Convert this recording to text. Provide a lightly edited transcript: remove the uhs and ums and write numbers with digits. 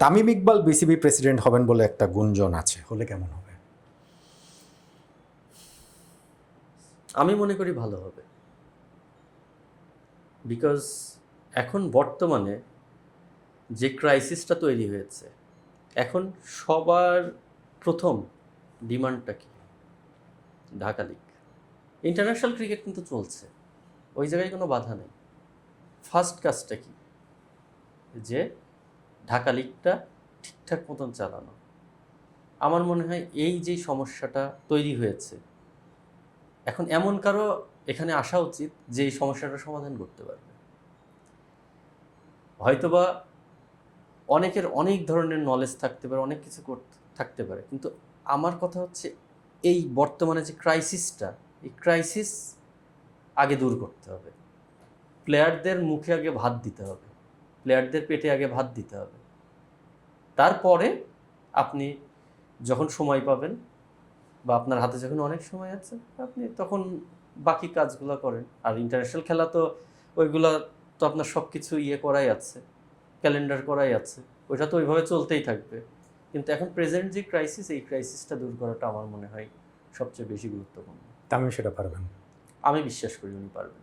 Tamim Iqbal BCB president হবেন বলে একটা গুঞ্জন আছে, হলে কেমন হবে? আমি মনে করি ভালো হবে, বিকজ এখন বর্তমানে যে ক্রাইসিসটা তৈরি হয়েছে, এখন সবার প্রথম ডিমান্ডটা কি? ঢাকা লিগ। ইন্টারন্যাশনাল ক্রিকেট কিন্তু চলছে, ওই জায়গায় কোনো বাধা নেই। ফার্স্ট কাজটা কি? যে ঢাকা লিগটা ঠিকঠাক মতন চালানো। আমার মনে হয় এই যে সমস্যাটা তৈরি হয়েছে, এখন এমন কারো এখানে আসা উচিত যে এই সমস্যাটার সমাধান করতে পারবে। হয়তোবা অনেকের অনেক ধরনের নলেজ থাকতে পারে, অনেক কিছু থাকতে পারে, কিন্তু আমার কথা হচ্ছে এই বর্তমানে যে ক্রাইসিসটা, এই ক্রাইসিস আগে দূর করতে হবে। প্লেয়ারদের মুখে আগে ভাত দিতে হবে, প্লেয়ারদের পেটে আগে ভাত দিতে হবে। তারপরে আপনি যখন সময় পাবেন বা আপনার হাতে যখন অনেক সময় আছে, আপনি তখন বাকি কাজগুলো করেন। আর ইন্টারন্যাশনাল খেলা তো ওইগুলা তো আপনার সব কিছু করাই আছে, ক্যালেন্ডার করাই আছে, ওইটা তো ওইভাবে চলতেই থাকবে। কিন্তু এখন প্রেজেন্ট যে ক্রাইসিস, এই ক্রাইসিসটা দূর করাটা আমার মনে হয় সবচেয়ে বেশি গুরুত্বপূর্ণ। তামিম সেটা পারবেন? আমি বিশ্বাস করি উনি পারবেন।